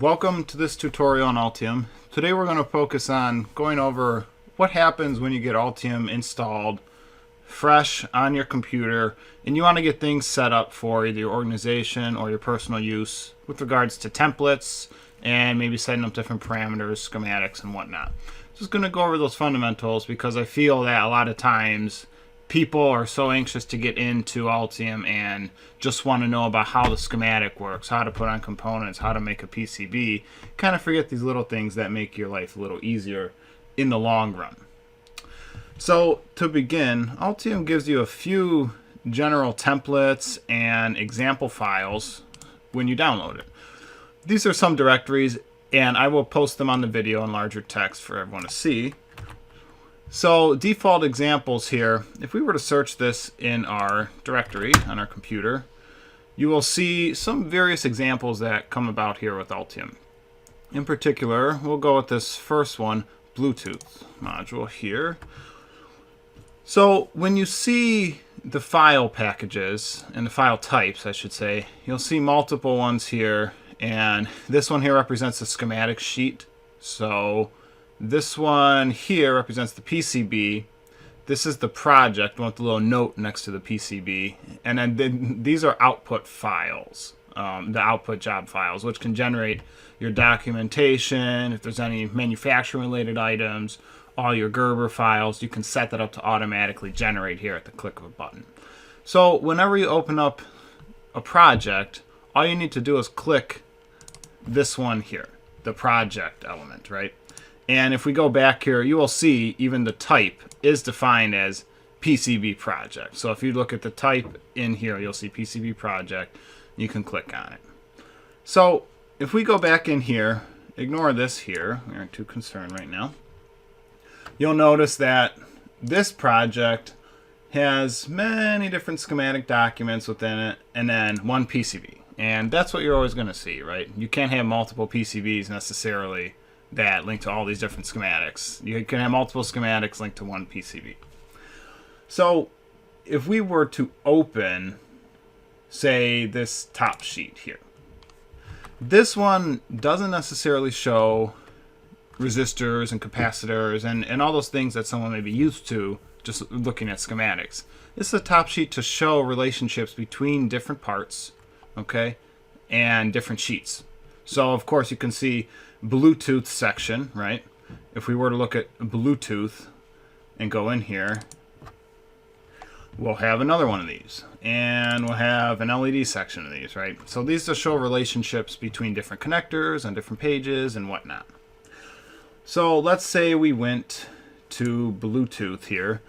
Welcome to this tutorial on Altium. Today we're going to focus on going over what happens when you get Altium installed fresh on your computer and you want to get things set up for either your organization or your personal use with regards to templates and maybe setting up different parameters, schematics, and whatnot. Just going to go over those fundamentals because I feel that a lot of times people are so anxious to get into Altium and just want to know about how the schematic works, how to put on components, how to make a PCB. Kind of forget these little things that make your life a little easier in the long run. So to begin, Altium gives you a few general templates and example files when you download it. These are some directories, and I will post them on the video in larger text for everyone to see. So default examples here, if we were to search this in our directory on our computer, you will see some various examples that come about here with Altium. In particular, we'll go with this first one, Bluetooth module here. So when you see the file packages, and the file types I should say, you'll see multiple ones here, and this one here represents a schematic sheet. So this one here represents the PCB. This is the project, one with the little note next to the PCB. And then these are output files, the output job files, which can generate your documentation, if there's any manufacturing related items, all your Gerber files. You can set that up to automatically generate here at the click of a button. So whenever you open up a project, all you need to do is click this one here, the project element, right? And if we go back here, you will see even the type is defined as PCB project. So if you look at the type in here, you'll see PCB project. You can click on it. So if we go back in here, ignore this here. We aren't too concerned right now. You'll notice that this project has many different schematic documents within it and then one PCB. And that's what you're always going to see, right? You can't have multiple PCBs necessarily that link to all these different schematics. You can have multiple schematics linked to one PCB. So if we were to open, say, this top sheet here, this one doesn't necessarily show resistors and capacitors and all those things that someone may be used to just looking at schematics. This is a top sheet to show relationships between different parts, okay, and different sheets. So of course you can see Bluetooth section, right? If we were to look at Bluetooth and go in here, we'll have another one of these, and we'll have an LED section of these, right? So these just show relationships between different connectors on different pages and whatnot. So let's say we went to Bluetooth here,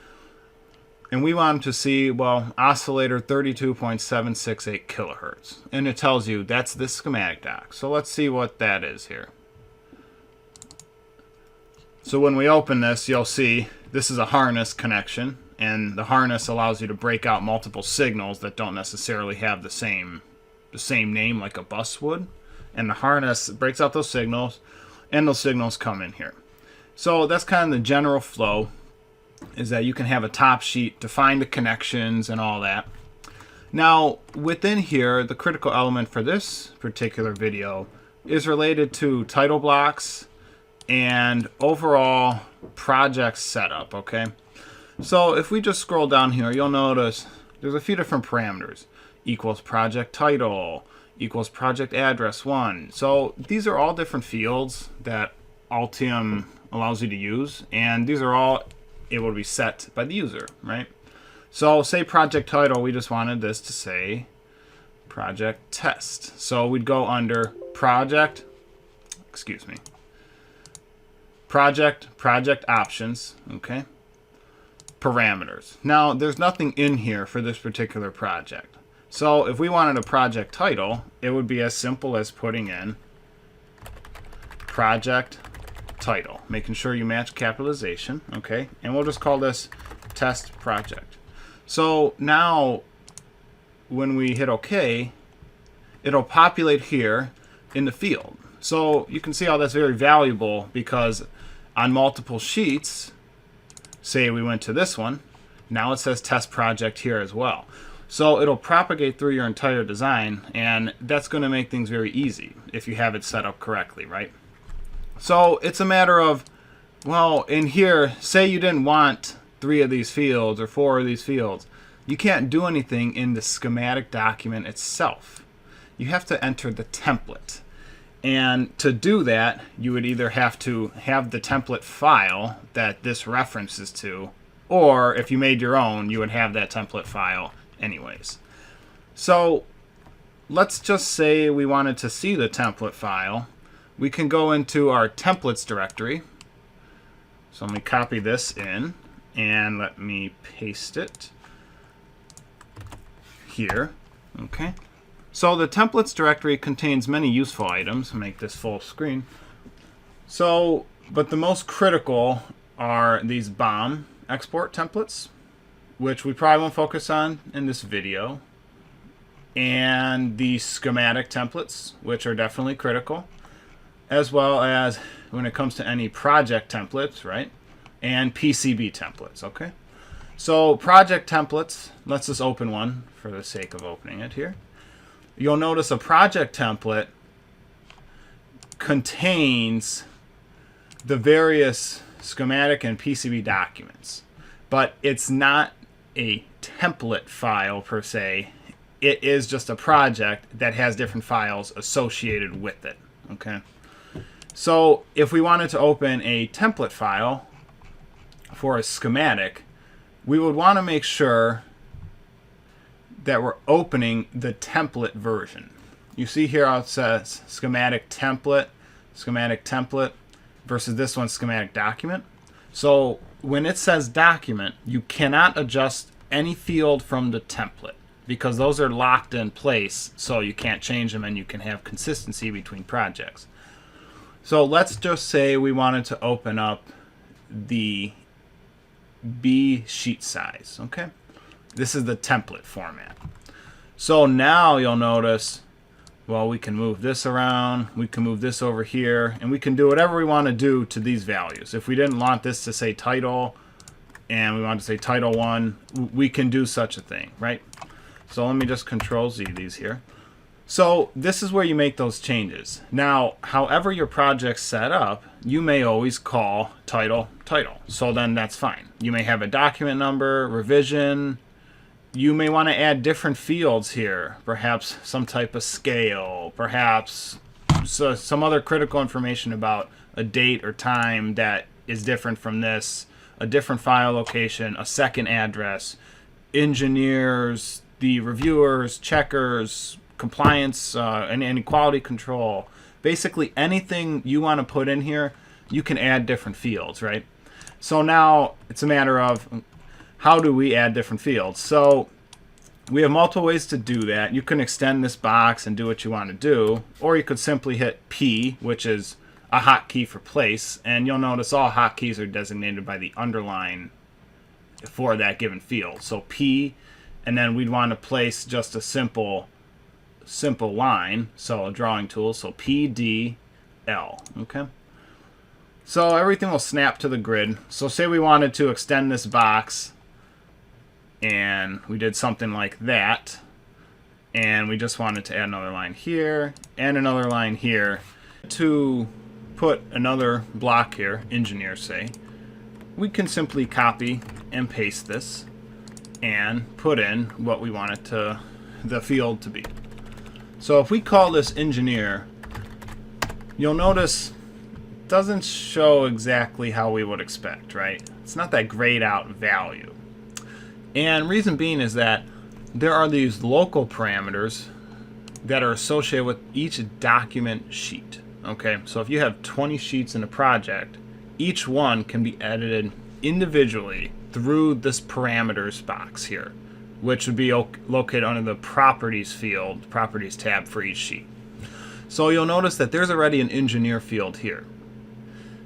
and we want to see, well, oscillator 32.768 kilohertz. And it tells you that's this schematic doc. So let's see what that is here. So when we open this, you'll see this is a harness connection. And the harness allows you to break out multiple signals that don't necessarily have the same name like a bus would. And the harness breaks out those signals, and those signals come in here. So that's kind of the general flow, is that you can have a top sheet, define the connections and all that. Now within here, the critical element for this particular video is related to title blocks and overall project setup, okay? So if we just scroll down here, you'll notice there's a few different parameters. Equals project title, equals project address 1. So these are all different fields that Altium allows you to use, and these are all able to be set by the user, right? So say project title, we just wanted this to say project test. So we'd go under project options, okay? Parameters. Now there's nothing in here for this particular project. So if we wanted a project title, it would be as simple as putting in project title, making sure you match capitalization, okay? And we'll just call this test project. So now when we hit OK, it'll populate here in the field. So you can see how that's very valuable, because on multiple sheets, say we went to this one, now it says test project here as well. So it'll propagate through your entire design, and that's going to make things very easy. if you have it set up correctly, right? So it's a matter of, well, in here, say you didn't want 3 of these fields or 4 of these fields. You can't do anything in the schematic document itself. You have to enter the template. And to do that, you would either have to have the template file that this references to, or if you made your own, you would have that template file anyways. So let's just say we wanted to see the template file. We can go into our templates directory. So let me copy this in and let me paste it here. Okay. So the templates directory contains many useful items. Make this full screen. So, but the most critical are these BOM export templates, which we probably won't focus on in this video, and the schematic templates, which are definitely critical, as well as when it comes to any project templates, right? And PCB templates, okay? So project templates, let's just open one for the sake of opening it here. You'll notice a project template contains the various schematic and PCB documents, but it's not a template file per se. It is just a project that has different files associated with it, okay? So if we wanted to open a template file for a schematic, we would want to make sure that we're opening the template version. You see here how it says schematic template versus this one schematic document. So when it says document, you cannot adjust any field from the template because those are locked in place, so you can't change them and you can have consistency between projects. So let's just say we wanted to open up the B sheet size, okay? This is the template format. So now you'll notice, well, we can move this around, we can move this over here, and we can do whatever we want to do to these values. If we didn't want this to say title, and we want to say title 1, we can do such a thing, right? So let me just Control Z these here. So this is where you make those changes. Now, however your project's set up, you may always call title. So then that's fine. You may have a document number, revision. You may want to add different fields here. Perhaps some type of scale. Perhaps some other critical information about a date or time that is different from this. A different file location, a second address, engineers, the reviewers, checkers, compliance, and quality control. Basically anything you want to put in here, you can add different fields, right? So now it's a matter of how do we add different fields. So we have multiple ways to do that. You can extend this box and do what you want to do, or you could simply hit P, which is a hotkey for place, and you'll notice all hotkeys are designated by the underline for that given field. So P, and then we'd want to place just a simple line, so a drawing tool, so P, D, L, okay? So everything will snap to the grid. So say we wanted to extend this box, and we did something like that, and we just wanted to add another line here, and another line here. To put another block here, engineer say, we can simply copy and paste this, and put in what we want it to, the field to be. So if we call this engineer, you'll notice it doesn't show exactly how we would expect, right? It's not that grayed out value. And reason being is that there are these local parameters that are associated with each document sheet. Okay, so if you have 20 sheets in a project, each one can be edited individually through this parameters box here, which would be located under the properties field, properties tab for each sheet. So you'll notice that there's already an engineer field here.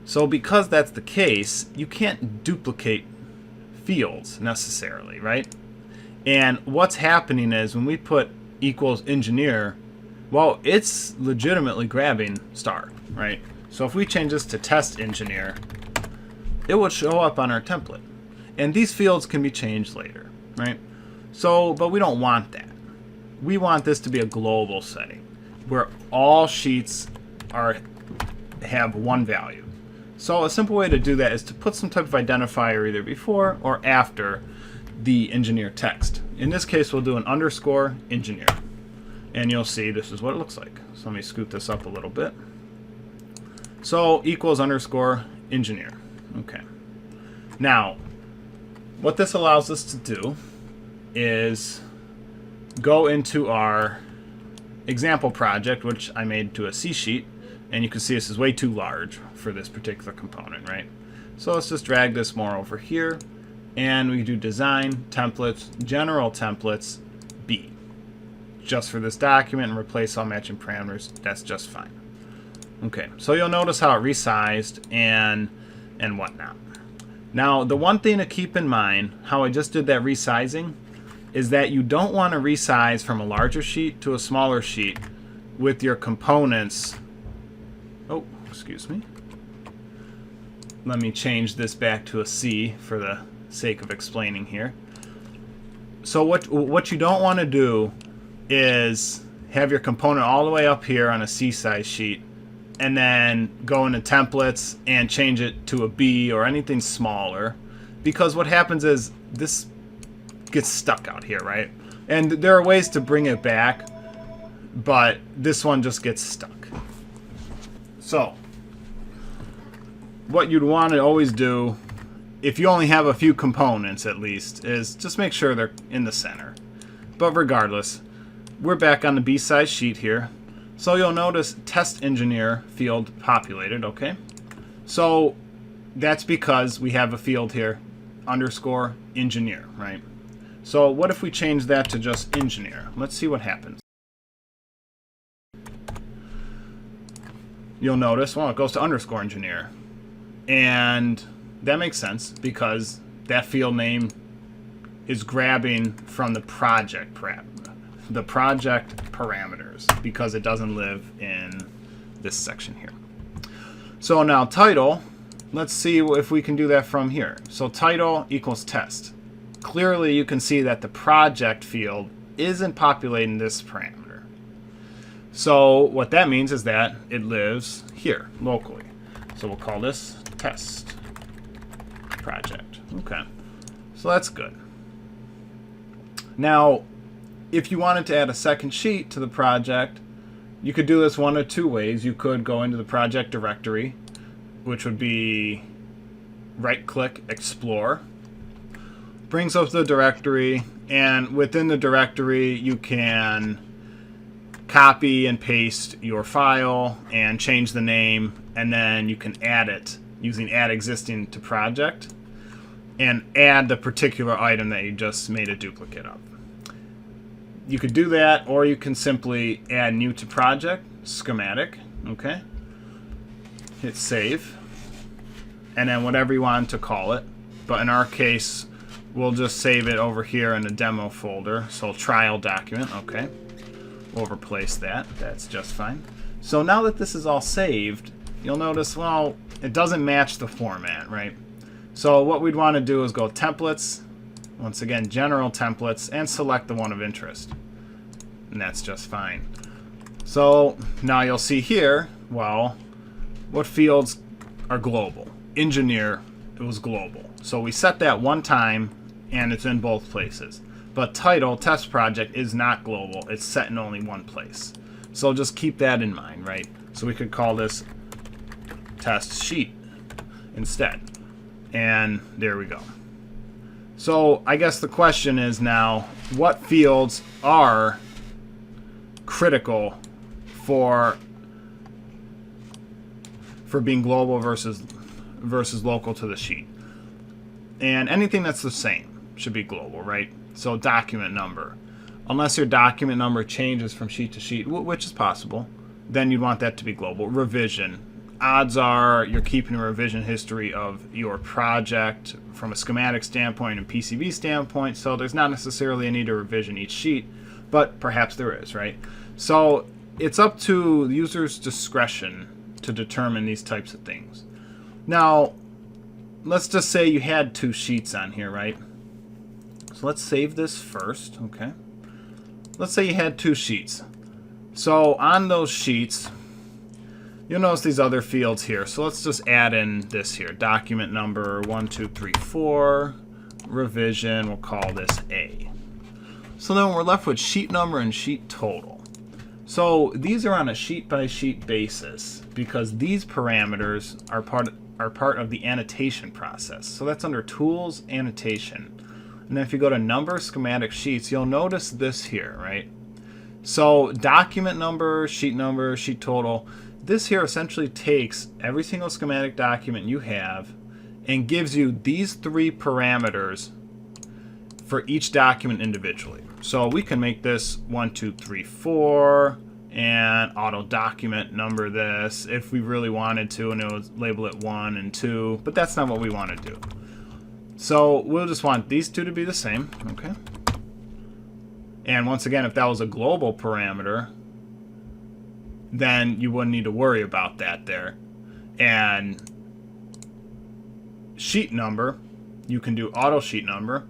So because that's the case, you can't duplicate fields necessarily, right? And what's happening is when we put equals engineer, well, it's legitimately grabbing star, right? So if we change this to test engineer, it would show up on our template. And these fields can be changed later, right? So, but we don't want that. We want this to be a global setting. where all sheets have one value. So a simple way to do that is to put some type of identifier either before or after the engineer text. In this case, we'll do an underscore engineer. And you'll see this is what it looks like. So let me scoot this up a little bit. So equals underscore engineer. Okay. Now, what this allows us to do is go into our example project, which I made to a C sheet, and you can see this is way too large for this particular component, right? So let's just drag this more over here, and we do design, templates, general templates, B. Just for this document, and replace all matching parameters. That's just fine. Okay, so you'll notice how it resized and whatnot. Now, the one thing to keep in mind, how I just did that resizing, is that you don't want to resize from a larger sheet to a smaller sheet with your components. Oh, excuse me. Let me change this back to a C for the sake of explaining here. So what you don't want to do is have your component all the way up here on a C size sheet and then go into templates and change it to a B or anything smaller, because what happens is this gets stuck out here, right? And there are ways to bring it back, but this one just gets stuck. So what you'd want to always do, if you only have a few components at least, is just make sure they're in the center. But regardless, we're back on the B size sheet here. So you'll notice test engineer field populated, okay? So that's because we have a field here, underscore engineer, right? So what if we change that to just engineer? Let's see what happens. You'll notice, well, it goes to underscore engineer. And that makes sense because that field name is grabbing from the project parameters, because it doesn't live in this section here. So now title, let's see if we can do that from here. So title equals test. Clearly you can see that the project field isn't populating this parameter. So what that means is that it lives here locally. So we'll call this test project. Okay, so that's good. Now, if you wanted to add a second sheet to the project, you could do this one of two ways. You could go into the project directory, which would be right-click, explore. Brings up the directory, and within the directory you can copy and paste your file and change the name, and then you can add it using add existing to project and add the particular item that you just made a duplicate of. You could do that, or you can simply add new to project, schematic, okay? Hit save, and then whatever you want to call it. But in our case, we'll just save it over here in the demo folder. So trial document, okay? We'll replace that. That's just fine. So now that this is all saved, you'll notice, well, it doesn't match the format, right? So what we'd want to do is go templates, once again, general templates, and select the one of interest. And that's just fine. So now you'll see here, well, what fields are global? Engineer, it was global. So we set that one time, and it's in both places. But title, test project, is not global. It's set in only one place. So just keep that in mind, right? So we could call this test sheet instead. And there we go. So I guess the question is now, what fields are critical for being global versus local to the sheet? And anything that's the same should be global, right? So document number. Unless your document number changes from sheet to sheet, which is possible, then you'd want that to be global. Revision. Odds are you're keeping a revision history of your project from a schematic standpoint and PCB standpoint, so there's not necessarily a need to revision each sheet, but perhaps there is, right? So it's up to the user's discretion to determine these types of things. Now, let's just say you had two sheets on here, right? So let's save this first, okay? Let's say you had two sheets. So on those sheets, you'll notice these other fields here. So let's just add in this here. Document number 1234, revision, we'll call this A. So then we're left with sheet number and sheet total. So these are on a sheet by sheet basis because these parameters are part of the annotation process. So that's under Tools, Annotation. And then if you go to Number, Schematic, Sheets, you'll notice this here, right? So document number, sheet total. This here essentially takes every single schematic document you have and gives you these three parameters for each document individually. So we can make this 1, 2, 3, 4 and auto document number this if we really wanted to, and it would label it 1 and 2, but that's not what we want to do. So we'll just want these two to be the same, okay? And once again, if that was a global parameter, then you wouldn't need to worry about that there. And sheet number, you can do auto sheet number,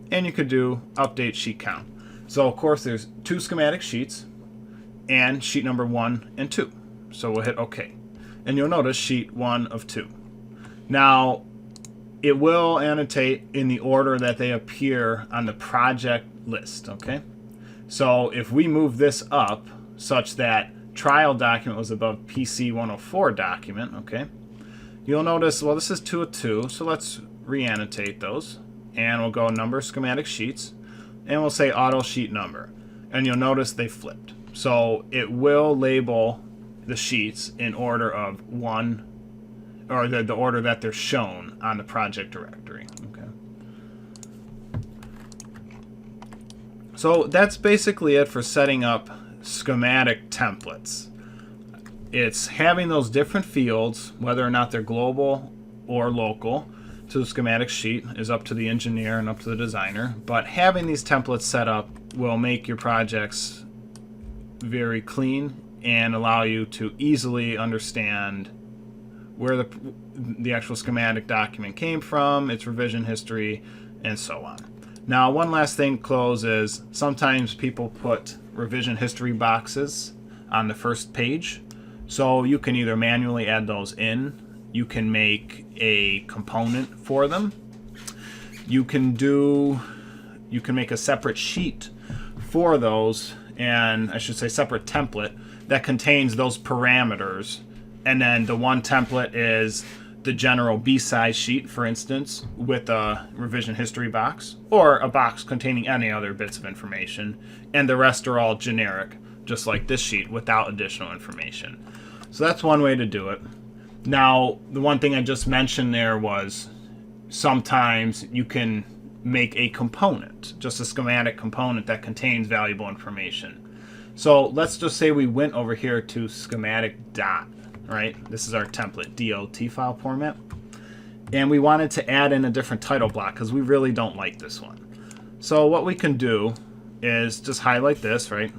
and you could do update sheet count. So of course there's two schematic sheets and sheet number 1 and 2. So we'll hit OK. And you'll notice sheet 1 of 2. Now it will annotate in the order that they appear on the project list, okay? So if we move this up such that trial document was above PC 104 document, okay, you'll notice, well, this is 2 of 2, so let's re-annotate those. And we'll go number schematic sheets, and we'll say auto sheet number. And you'll notice they flipped. So it will label the sheets in order of 1, or the order that they're shown on the project directory. Okay. So that's basically it for setting up schematic templates. It's having those different fields, whether or not they're global or local, to the schematic sheet is up to the engineer and up to the designer. But having these templates set up will make your projects very clean and allow you to easily understand where the actual schematic document came from, its revision history, and so on. Now, one last thing to close is sometimes people put revision history boxes on the first page. So you can either manually add those in, you can make a component for them, you can make a separate sheet for those, and I should say separate template that contains those parameters. And then the one template is the general B-size sheet, for instance, with a revision history box, or a box containing any other bits of information, and the rest are all generic, just like this sheet, without additional information. So that's one way to do it. Now, the one thing I just mentioned there was sometimes you can make a component, just a schematic component that contains valuable information. So let's just say we went over here to schematic dot. Right? This is our template, DOT file format. And we wanted to add in a different title block because we really don't like this one. So what we can do is just highlight this, right?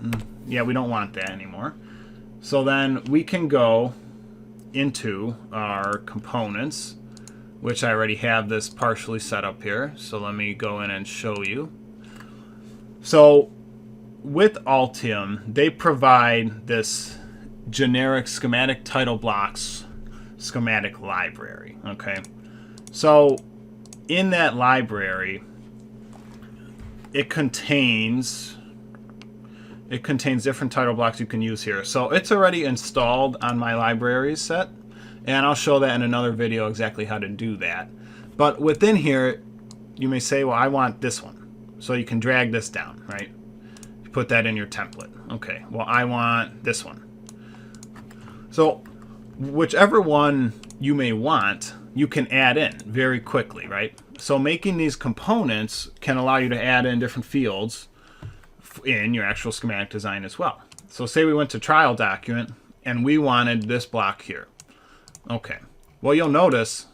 Yeah, we don't want that anymore. So then we can go into our components, which I already have this partially set up here. So let me go in and show you. So with Altium, they provide this generic schematic title blocks schematic library. Okay, so in that library it contains different title blocks you can use here. So it's already installed on my libraries set, and I'll show that in another video exactly how to do that. But within here you may say, well, I want this one, so you can drag this down, right? You put that in your template. Okay, well, I want this one. So whichever one you may want, you can add in very quickly, right? So making these components can allow you to add in different fields in your actual schematic design as well. So say we went to trial document and we wanted this block here. Okay, well, you'll notice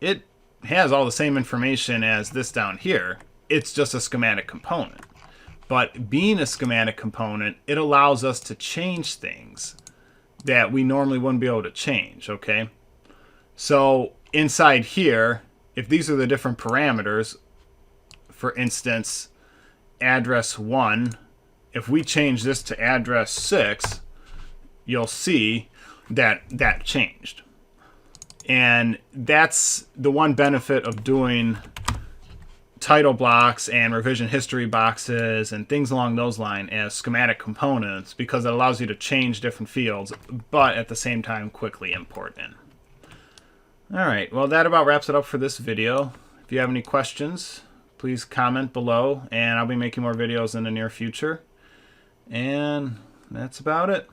it has all the same information as this down here. It's just a schematic component. But being a schematic component, it allows us to change things that we normally wouldn't be able to change, okay? So inside here, if these are the different parameters, for instance, address 1 if we change this to address 6, you'll see that that changed. And that's the one benefit of doing title blocks and revision history boxes and things along those lines as schematic components, because it allows you to change different fields, but at the same time quickly import in. Alright, well that about wraps it up for this video. If you have any questions, please comment below, and I'll be making more videos in the near future. And that's about it.